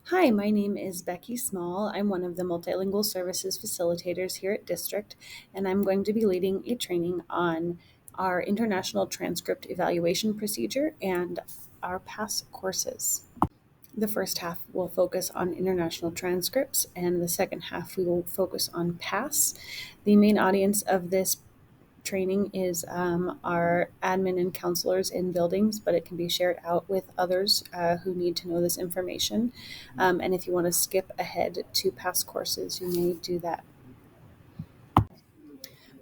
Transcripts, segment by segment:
Hi, my name is Becky Small. I'm one of the multilingual services facilitators here at District, and I'm going to be leading a training on our international transcript evaluation procedure and our PASS courses. The first half will focus on international transcripts, and the second half we will focus on PASS. The main audience of this training is our admin and counselors in buildings, but it can be shared out with others who need to know this information. And if you want to skip ahead to past courses, you may do that.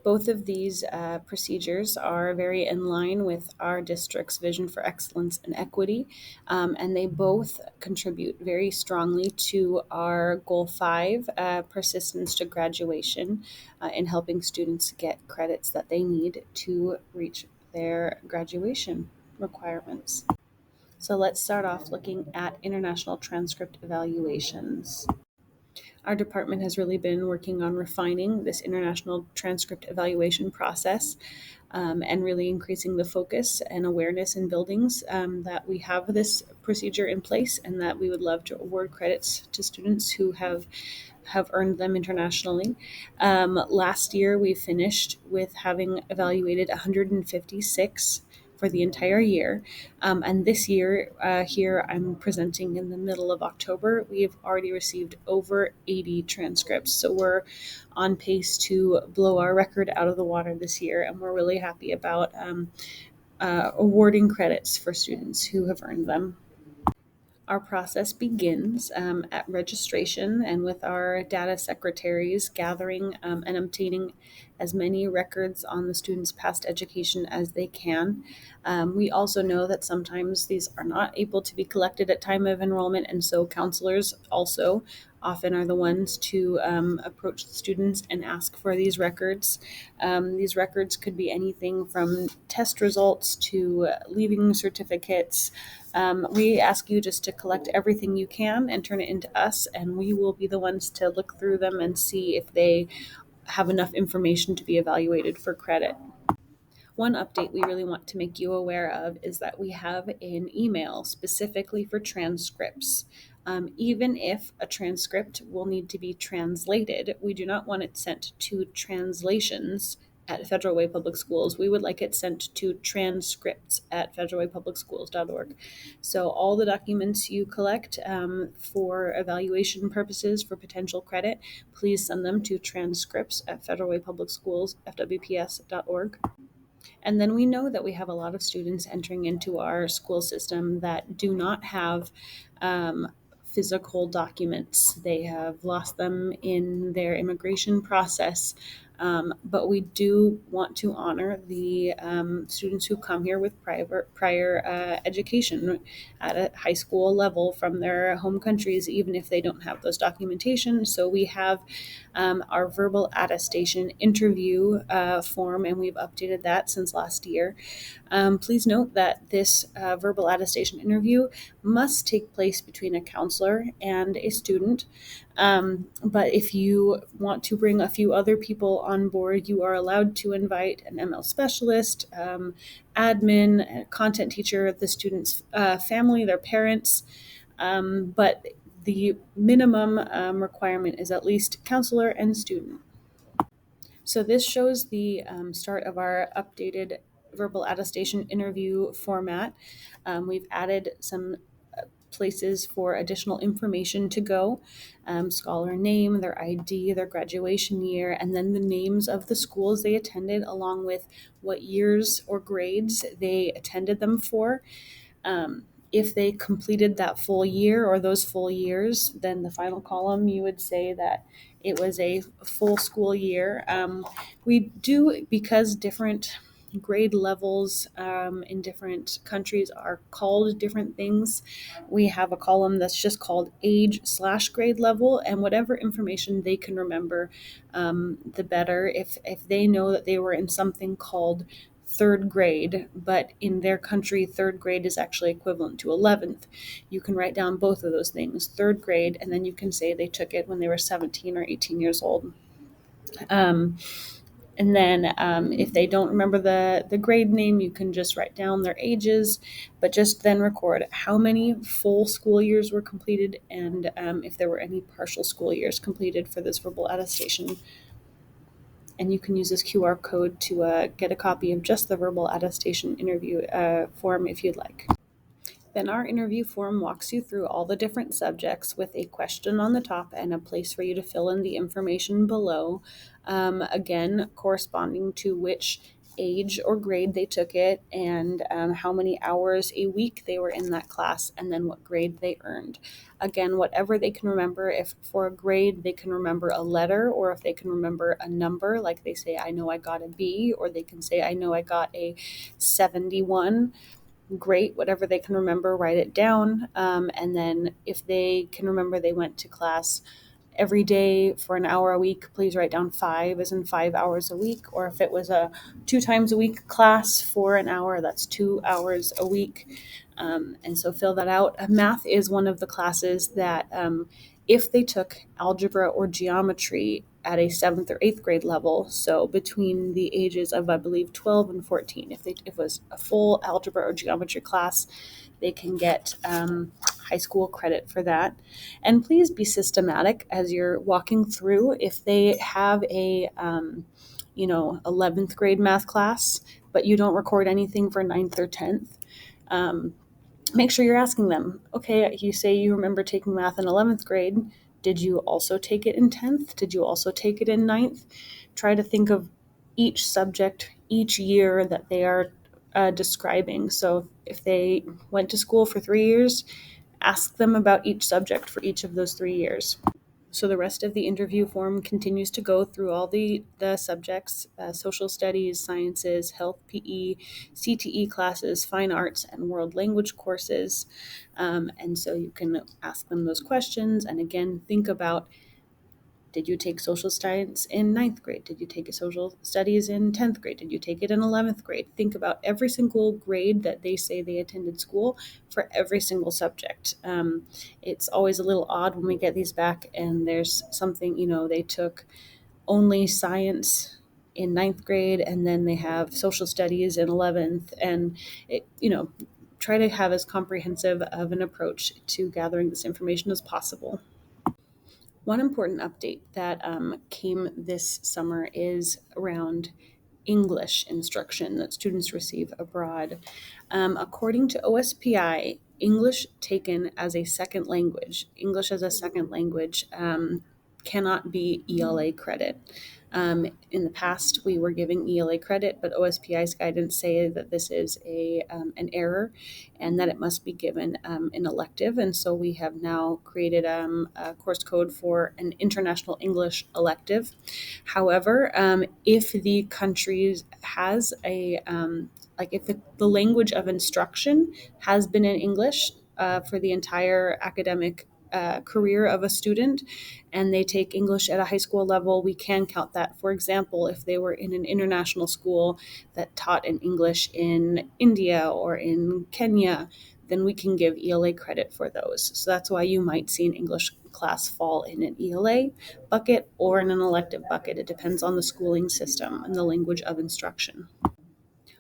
Both of these procedures are very in line with our district's vision for excellence and equity, and they both contribute very strongly to our Goal 5, persistence to graduation, in helping students get credits that they need to reach their graduation requirements. So let's start off looking at international transcript evaluations. Our department has really been working on refining this international transcript evaluation process, and really increasing the focus and awareness in buildings, that we have this procedure in place and that we would love to award credits to students who have earned them internationally. Last year, we finished with having evaluated 156 for the entire year. And this year, here I'm presenting in the middle of October, we've already received over 80 transcripts. So we're on pace to blow our record out of the water this year. And we're really happy about awarding credits for students who have earned them. Our process begins at registration and with our data secretaries gathering and obtaining as many records on the student's past education as they can. We also know that sometimes these are not able to be collected at time of enrollment, and so counselors also often are the ones to approach the students and ask for these records. These records could be anything from test results to leaving certificates. We ask you just to collect everything you can and turn it into us, and we will be the ones to look through them and see if they have enough information to be evaluated for credit. One update we really want to make you aware of is that we have an email specifically for transcripts. Even if a transcript will need to be translated, we do not want it sent to translations at Federal Way Public Schools. We would like it sent to transcripts at federalwaypublicschools.org. So all the documents you collect for evaluation purposes for potential credit, please send them to transcripts at federalwaypublicschools.fwps.org. And then we know that we have a lot of students entering into our school system that do not have physical documents. They have lost them in their immigration process. But we do want to honor the students who come here with prior education at a high school level from their home countries, even if they don't have those documentation. So we have our verbal attestation interview form, and we've updated that since last year. Please note that this verbal attestation interview must take place between a counselor and a student. But if you want to bring a few other people on board, you are allowed to invite an ML specialist, admin, content teacher, the student's family, their parents. But the minimum requirement is at least counselor and student. So this shows the start of our updated verbal attestation interview format. We've added some places for additional information to go, scholar name, their ID, their graduation year, and then the names of the schools they attended, along with what years or grades they attended them for. If they completed that full year or those full years, then the final column you would say that it was a full school year. We do, because different grade levels in different countries are called different things. We have a column that's just called age/grade level, and whatever information they can remember, the better. If they know that they were in something called third grade, but in their country, third grade is actually equivalent to 11th. You can write down both of those things, third grade, and then you can say they took it when they were 17 or 18 years old. Um, And then if they don't remember the grade name, you can just write down their ages, but just then record how many full school years were completed and if there were any partial school years completed for this verbal attestation. And you can use this QR code to get a copy of just the verbal attestation interview form if you'd like. Then our interview form walks you through all the different subjects with a question on the top and a place for you to fill in the information below, again, corresponding to which age or grade they took it and how many hours a week they were in that class, and then what grade they earned. Again, whatever they can remember. If for a grade they can remember a letter, or if they can remember a number, like they say, I know I got a B, or they can say, I know I got a 71. Great, whatever they can remember, write it down. And then if they can remember they went to class every day for an hour a week, please write down 5 as in 5 hours a week. Or if it was a 2 times a week class for an hour, that's 2 hours a week. And so fill that out. Math is one of the classes that if they took algebra or geometry at a 7th or 8th grade level, so between the ages of, I believe, 12 and 14, if it was a full algebra or geometry class, they can get high school credit for that. And please be systematic as you're walking through. If they have a 11th grade math class, but you don't record anything for 9th or 10th, make sure you're asking them, okay, you say you remember taking math in 11th grade. Did you also take it in 10th? Did you also take it in 9th? Try to think of each subject, each year that they are describing. So if they went to school for 3 years, ask them about each subject for each of those 3 years. So the rest of the interview form continues to go through all the subjects, social studies, sciences, health, PE, CTE classes, fine arts, and world language courses. And so you can ask them those questions. And again, think about, did you take social science in 9th grade? Did you take a social studies in 10th grade? Did you take it in 11th grade? Think about every single grade that they say they attended school for every single subject. It's always a little odd when we get these back and there's something, they took only science in 9th grade and then they have social studies in 11th. And, try to have as comprehensive of an approach to gathering this information as possible. One important update that came this summer is around English instruction that students receive abroad. According to OSPI, English taken as a second language, English as a second language, cannot be ELA credit. In the past, we were giving ELA credit, but OSPI's guidance say that this is an error and that it must be given an elective. And so we have now created a course code for an international English elective. However, if the country has if the language of instruction has been in English for the entire academic career of a student, and they take English at a high school level, we can count that. For example, if they were in an international school that taught in English in India or in Kenya, then we can give ELA credit for those. So that's why you might see an English class fall in an ELA bucket or in an elective bucket. It depends on the schooling system and the language of instruction.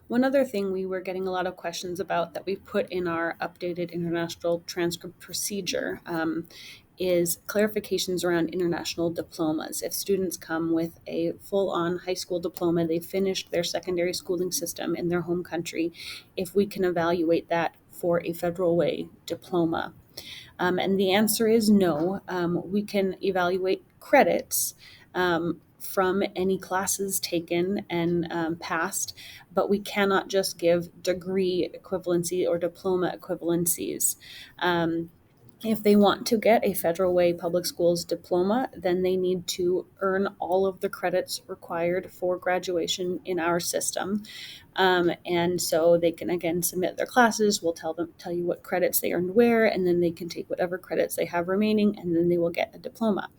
One other thing we were getting a lot of questions about that we put in our updated international transcript procedure is clarifications around international diplomas. If students come with a full-on high school diploma, they finished their secondary schooling system in their home country, if we can evaluate that for a federal way diploma. And the answer is no. We can evaluate credits from any classes taken and passed, but we cannot just give degree equivalency or diploma equivalencies. If they want to get a Federal Way Public Schools diploma, then they need to earn all of the credits required for graduation in our system. And so they can again submit their classes. We'll tell you what credits they earned where, and then they can take whatever credits they have remaining, and then they will get a diploma.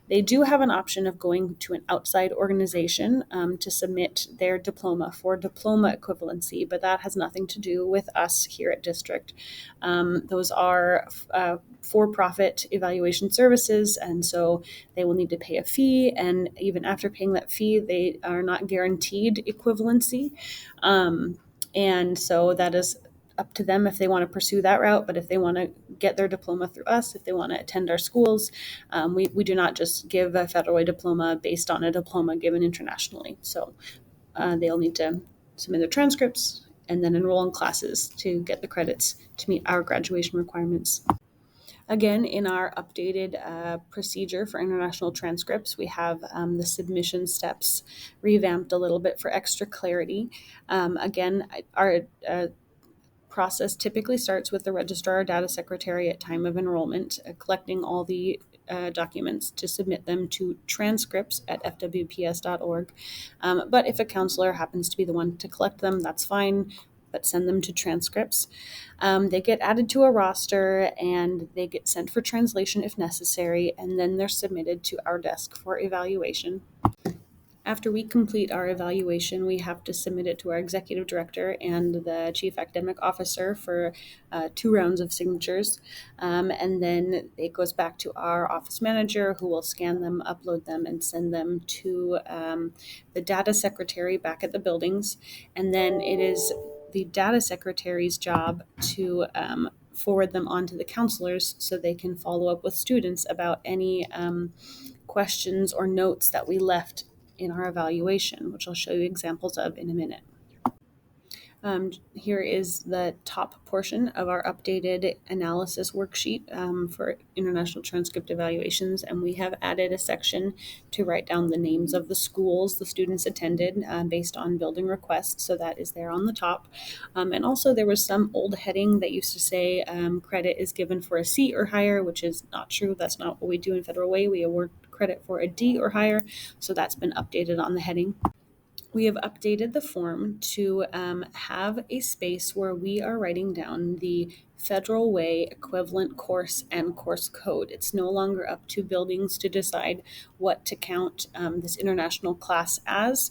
They do have an option of going to an outside organization to submit their diploma for diploma equivalency, but that has nothing to do with us here at District. Those are for-profit evaluation services, and so they will need to pay a fee, and even after paying that fee, they are not guaranteed equivalency. And so that is up to them if they want to pursue that route. But if they want to get their diploma through us, if they want to attend our schools, we do not just give a federal way diploma based on a diploma given internationally. So they'll need to submit their transcripts and then enroll in classes to get the credits to meet our graduation requirements. Again, in our updated procedure for international transcripts, we have the submission steps revamped a little bit for extra clarity. Again, our process typically starts with the registrar or data secretary at time of enrollment, collecting all the documents to submit them to transcripts at fwps.org. But if a counselor happens to be the one to collect them, that's fine, but send them to transcripts. They get added to a roster and they get sent for translation if necessary, and then they're submitted to our desk for evaluation. After we complete our evaluation, we have to submit it to our executive director and the chief academic officer for 2 rounds of signatures. And then it goes back to our office manager, who will scan them, upload them, and send them to the data secretary back at the buildings. And then it is the data secretary's job to forward them on to the counselors so they can follow up with students about any questions or notes that we left in our evaluation, which I'll show you examples of in a minute. Here is the top portion of our updated analysis worksheet for international transcript evaluations, and we have added a section to write down the names of the schools the students attended based on building requests, so that is there on the top. And also there was some old heading that used to say credit is given for a C or higher, which is not true. That's not what we do in Federal Way. We award credit for a D or higher, so that's been updated on the heading. We have updated the form to have a space where we are writing down the Federal Way equivalent course and course code. It's no longer up to buildings to decide what to count this international class as.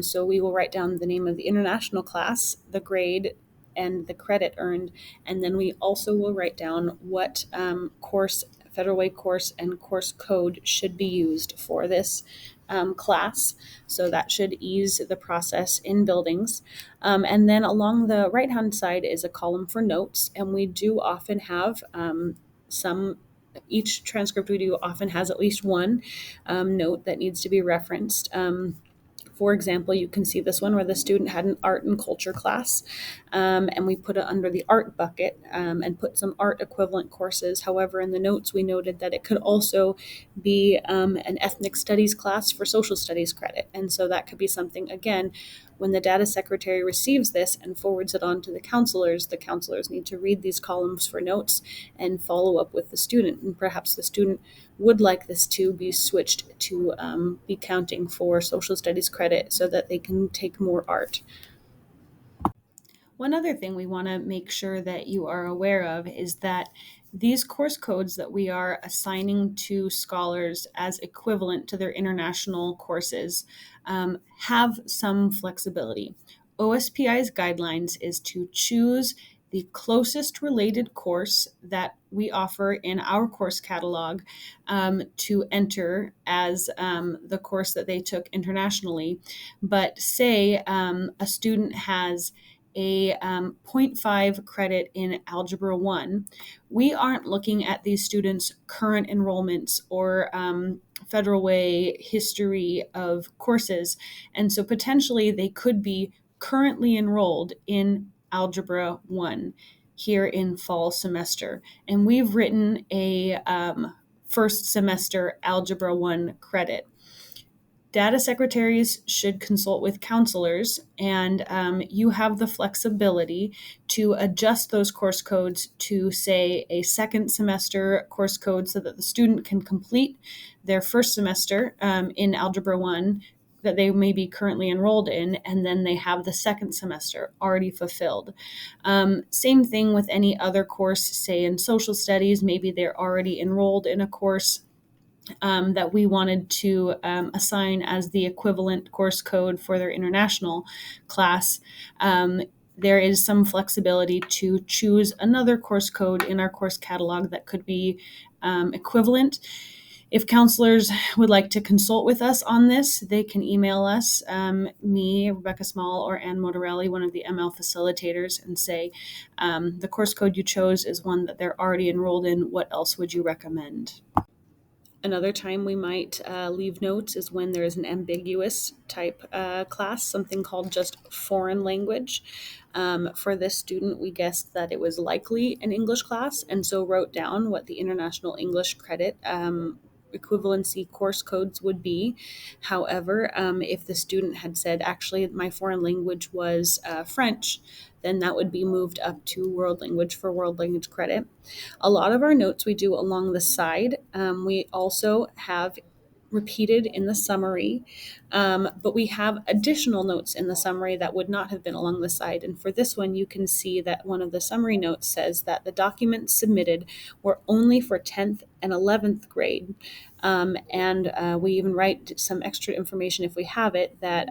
So we will write down the name of the international class, the grade, and the credit earned. And then we also will write down what course, Federal Way course, and course code should be used for this class. So that should ease the process in buildings. And then along the right-hand side is a column for notes. And we do often have each transcript we do often has at least one note that needs to be referenced. For example, you can see this one where the student had an art and culture class, and we put it under the art bucket and put some art equivalent courses. However, in the notes, we noted that it could also be an ethnic studies class for social studies credit. And so that could be something, again, when the data secretary receives this and forwards it on to the counselors need to read these columns for notes and follow up with the student. And perhaps the student would like this to be switched to be counting for social studies credit so that they can take more art. One other thing we want to make sure that you are aware of is that these course codes that we are assigning to scholars as equivalent to their international courses have some flexibility. OSPI's guidelines is to choose the closest related course that we offer in our course catalog to enter as the course that they took internationally. But say a student has a 0.5 credit in Algebra 1, we aren't looking at these students' current enrollments or Federal Way history of courses. And so potentially they could be currently enrolled in Algebra 1 here in fall semester. And we've written a first semester Algebra 1 credit. Data secretaries should consult with counselors, and you have the flexibility to adjust those course codes to, say, a second semester course code so that the student can complete their first semester in Algebra 1 that they may be currently enrolled in, and then they have the second semester already fulfilled. Same thing with any other course, say in social studies, maybe they're already enrolled in a course that we wanted to assign as the equivalent course code for their international class. There is some flexibility to choose another course code in our course catalog that could be equivalent. If counselors would like to consult with us on this, they can email us, me, Rebecca Small, or Ann Motorelli, one of the ML facilitators, and say, the course code you chose is one that they're already enrolled in. What else would you recommend? Another time we might leave notes is when there is an ambiguous type class, something called just foreign language. For this student, we guessed that it was likely an English class, and so wrote down what the International English Credit equivalency course codes would be. However, if the student had said, actually, my foreign language was French, then that would be moved up to world language for world language credit. A lot of our notes we do along the side. We also have repeated in the summary, but we have additional notes in the summary that would not have been along the side. And for this one, you can see that one of the summary notes says that the documents submitted were only for 10th and 11th grade. And we even write some extra information if we have it that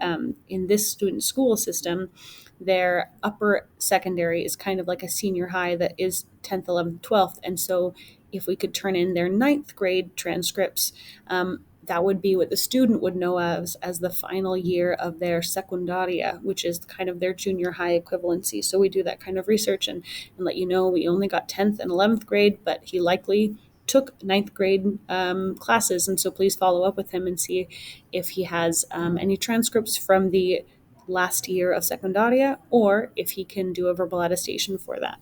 in this student school system, their upper secondary is kind of like a senior high that is 10th, 11th, 12th. And so if we could turn in their ninth grade transcripts, that would be what the student would know as the final year of their secundaria, which is kind of their junior high equivalency. So we do that kind of research and let you know we only got 10th and 11th grade, but he likely took ninth grade classes. And so please follow up with him and see if he has any transcripts from the last year of secundaria, or if he can do a verbal attestation for that.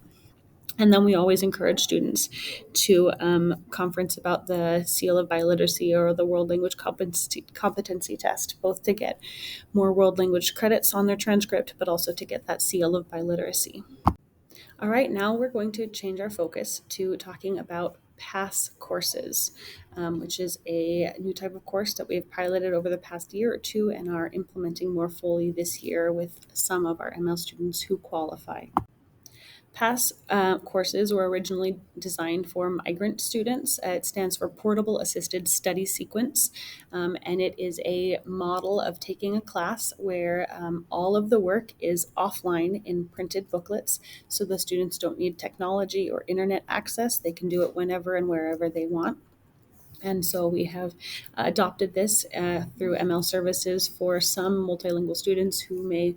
And then we always encourage students to conference about the seal of biliteracy or the world language competency test, both to get more world language credits on their transcript, but also to get that seal of biliteracy. All right, now we're going to change our focus to talking about PASS courses, which is a new type of course that we've piloted over the past year or two and are implementing more fully this year with some of our ML students who qualify. PASS courses were originally designed for migrant students. It stands for Portable Assisted Study Sequence, and it is a model of taking a class where all of the work is offline in printed booklets, so the students don't need technology or internet access. They can do it whenever and wherever they want. And so we have adopted this through ML services for some multilingual students who may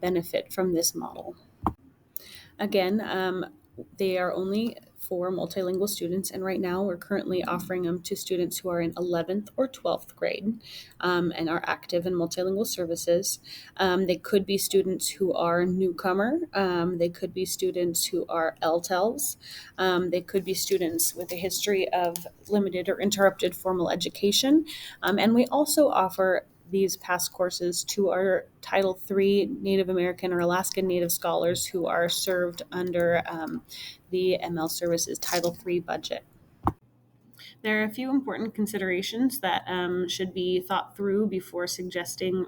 benefit from this model. Again, they are only for multilingual students, and right now we're currently offering them to students who are in 11th or 12th grade and are active in multilingual services. They could be students who are newcomer. They could be students who are LTELs. They could be students with a history of limited or interrupted formal education. And we also offer these PASS courses to our Title III Native American or Alaskan Native scholars who are served under the ML Services Title III budget. There are a few important considerations that should be thought through before suggesting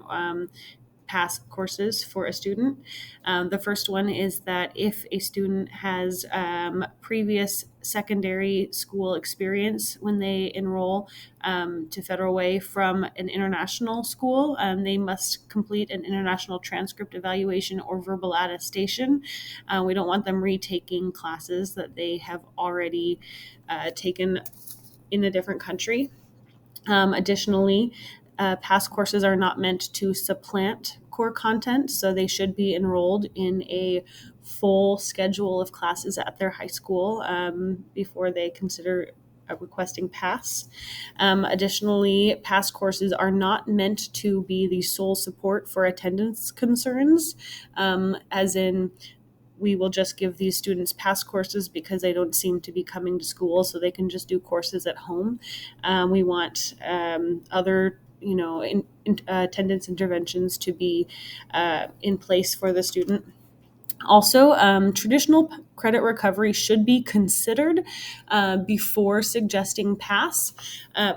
PASS courses for a student. The first one is that if a student has previous secondary school experience when they enroll to Federal Way from an international school, they must complete an international transcript evaluation or verbal attestation. We don't want them retaking classes that they have already taken in a different country. Additionally, PASS courses are not meant to supplant core content, so they should be enrolled in a full schedule of classes at their high school before they consider requesting PASS. Additionally, PASS courses are not meant to be the sole support for attendance concerns, as in we will just give these students PASS courses because they don't seem to be coming to school, so they can just do courses at home. We want other attendance interventions to be in place for the student. Also, traditional credit recovery should be considered before suggesting PASS.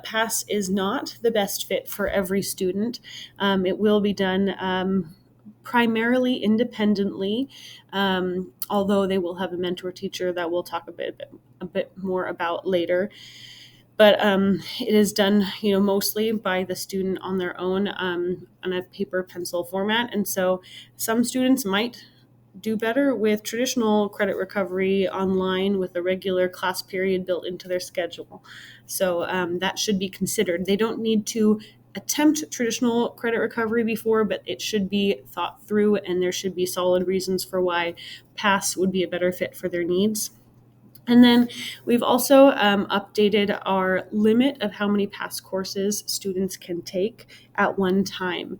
PASS is not the best fit for every student. It will be done primarily independently, although they will have a mentor teacher that we'll talk a bit more about later. but it is done, mostly by the student on their own, on a paper pencil format. And so some students might do better with traditional credit recovery online with a regular class period built into their schedule. So that should be considered. They don't need to attempt traditional credit recovery before, but it should be thought through, and there should be solid reasons for why pass would be a better fit for their needs. And then we've also updated our limit of how many pass courses students can take at one time.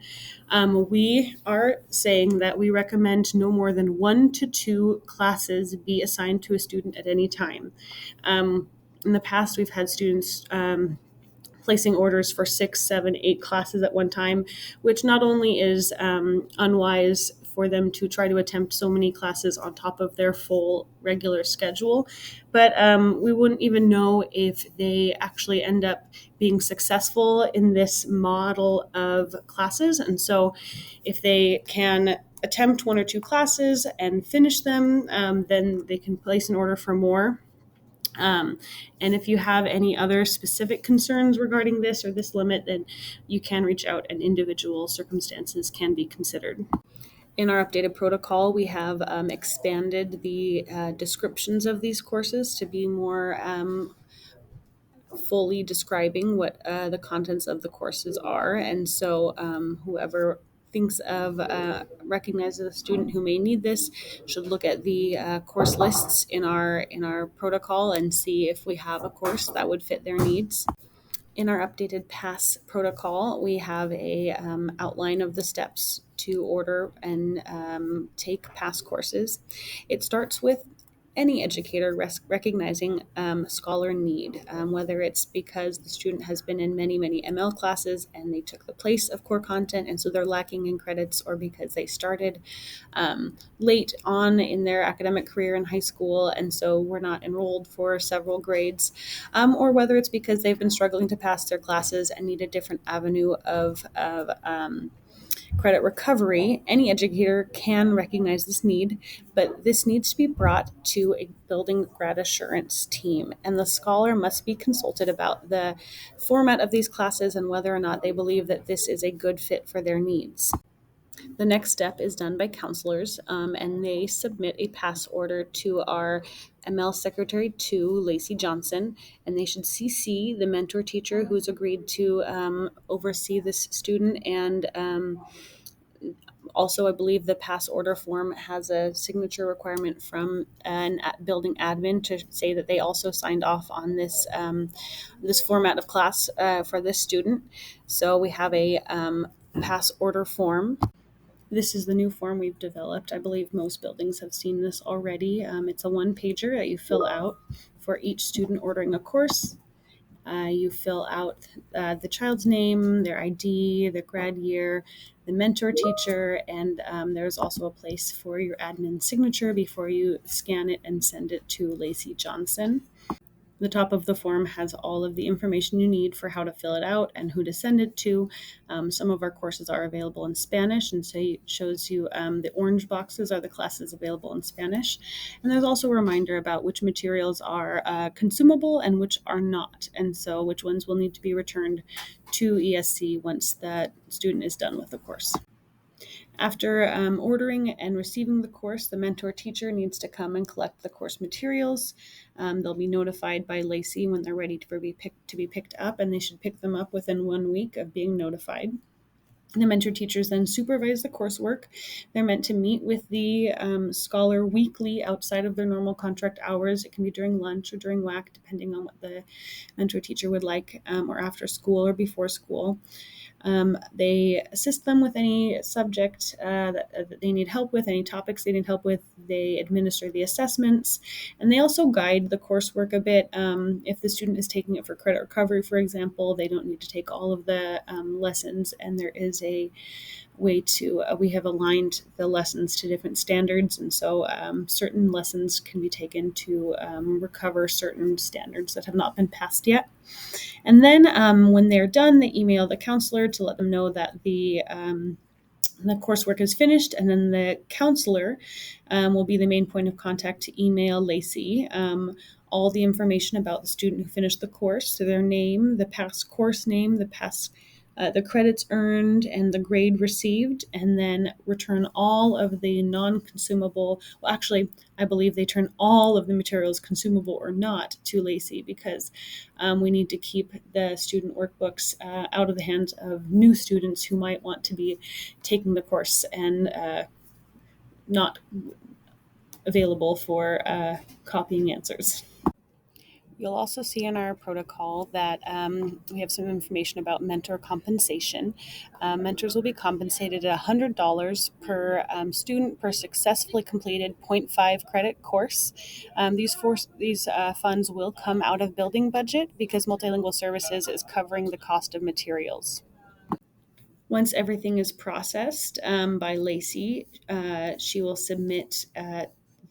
We are saying that we recommend no more than 1 to 2 classes be assigned to a student at any time. In the past, we've had students placing orders for 6, 7, 8 classes at one time, which not only is unwise for them to try to attempt so many classes on top of their full regular schedule, but we wouldn't even know if they actually end up being successful in this model of classes. And so if they can attempt 1 or 2 classes and finish them, then they can place an order for more. And if you have any other specific concerns regarding this or this limit, then you can reach out and individual circumstances can be considered. In our updated protocol, we have expanded the descriptions of these courses to be more fully describing what the contents of the courses are. And so whoever thinks of recognizes a student who may need this should look at the course lists in our protocol and see if we have a course that would fit their needs. In our updated pass protocol, we have a outline of the steps to order and take pass courses. It starts with any educator recognizing scholar need, whether it's because the student has been in many, many ML classes and they took the place of core content and so they're lacking in credits, or because they started late on in their academic career in high school and so were not enrolled for several grades, or whether it's because they've been struggling to pass their classes and need a different avenue of credit recovery. Any educator can recognize this need, but this needs to be brought to a building grad assurance team, and the scholar must be consulted about the format of these classes and whether or not they believe that this is a good fit for their needs. The next step is done by counselors, and they submit a pass order to our ML secretary, to Lacey Johnson, and they should CC the mentor teacher who's agreed to oversee this student. And also, I believe the pass order form has a signature requirement from an building admin to say that they also signed off on this format of class for this student. So we have a pass order form. This is the new form we've developed. I believe most buildings have seen this already. It's a 1-pager that you fill out for each student ordering a course. You fill out the child's name, their ID, their grad year, the mentor teacher, and there's also a place for your admin signature before you scan it and send it to Lacey Johnson. The top of the form has all of the information you need for how to fill it out and who to send it to. Some of our courses are available in Spanish, and so it shows you the orange boxes are the classes available in Spanish. And there's also a reminder about which materials are consumable and which are not, and so which ones will need to be returned to ESC once that student is done with the course. After ordering and receiving the course, the mentor teacher needs to come and collect the course materials. They'll be notified by Lacey when they're ready to be picked up, and they should pick them up within 1 week of being notified. The mentor teachers then supervise the coursework. They're meant to meet with the scholar weekly outside of their normal contract hours. It can be during lunch or during WAC, depending on what the mentor teacher would like, or after school or before school. They assist them with any subject that they need help with, any topics they need help with. They administer the assessments, and they also guide the coursework a bit. If the student is taking it for credit recovery, for example, they don't need to take all of the lessons, and there is a way to, we have aligned the lessons to different standards, and so certain lessons can be taken to recover certain standards that have not been passed yet. And then when they're done, they email the counselor to let them know that the coursework is finished, and then the counselor will be the main point of contact to email Lacey all the information about the student who finished the course, so their name, the past course name, the credits earned, and the grade received, and then return all of the non-consumable. Well, actually, I believe they turn all of the materials, consumable or not, to Lacey because we need to keep the student workbooks out of the hands of new students who might want to be taking the course and not available for copying answers. You'll also see in our protocol that we have some information about mentor compensation. Mentors will be compensated at $100 per student per successfully completed zero point 0.5 credit course. These funds will come out of building budget because Multilingual Services is covering the cost of materials. Once everything is processed by Lacey, she will submit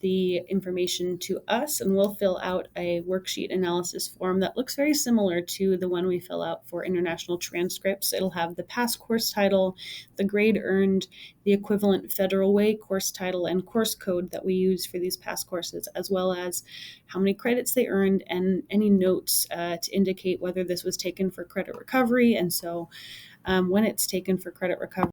the information to us, and we'll fill out a worksheet analysis form that looks very similar to the one we fill out for international transcripts. It'll have the past course title, the grade earned, the equivalent Federal Way course title and course code that we use for these past courses, as well as how many credits they earned and any notes to indicate whether this was taken for credit recovery. And so when it's taken for credit recovery,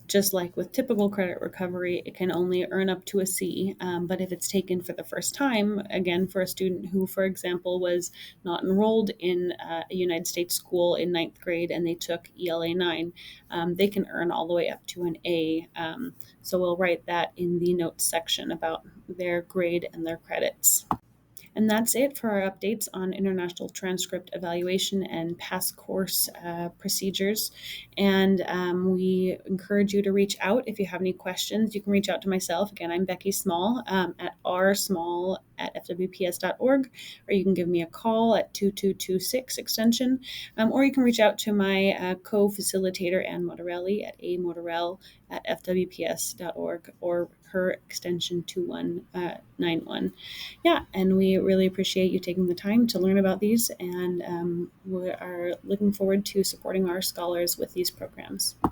just like with typical credit recovery, it can only earn up to a C. But if it's taken for the first time, again, for a student who, for example, was not enrolled in a United States school in ninth grade and they took ELA 9, they can earn all the way up to an A. So we'll write that in the notes section about their grade and their credits. And that's it for our updates on international transcript evaluation and past course procedures. And we encourage you to reach out if you have any questions. You can reach out to myself. Again, I'm Becky Small at rsmall@fwps.org, or you can give me a call at 2226 extension, or you can reach out to my co-facilitator, Ann Motorelli, at amorel@fwps.org, or her extension 2191. Yeah, and we really appreciate you taking the time to learn about these, and we are looking forward to supporting our scholars with these programs.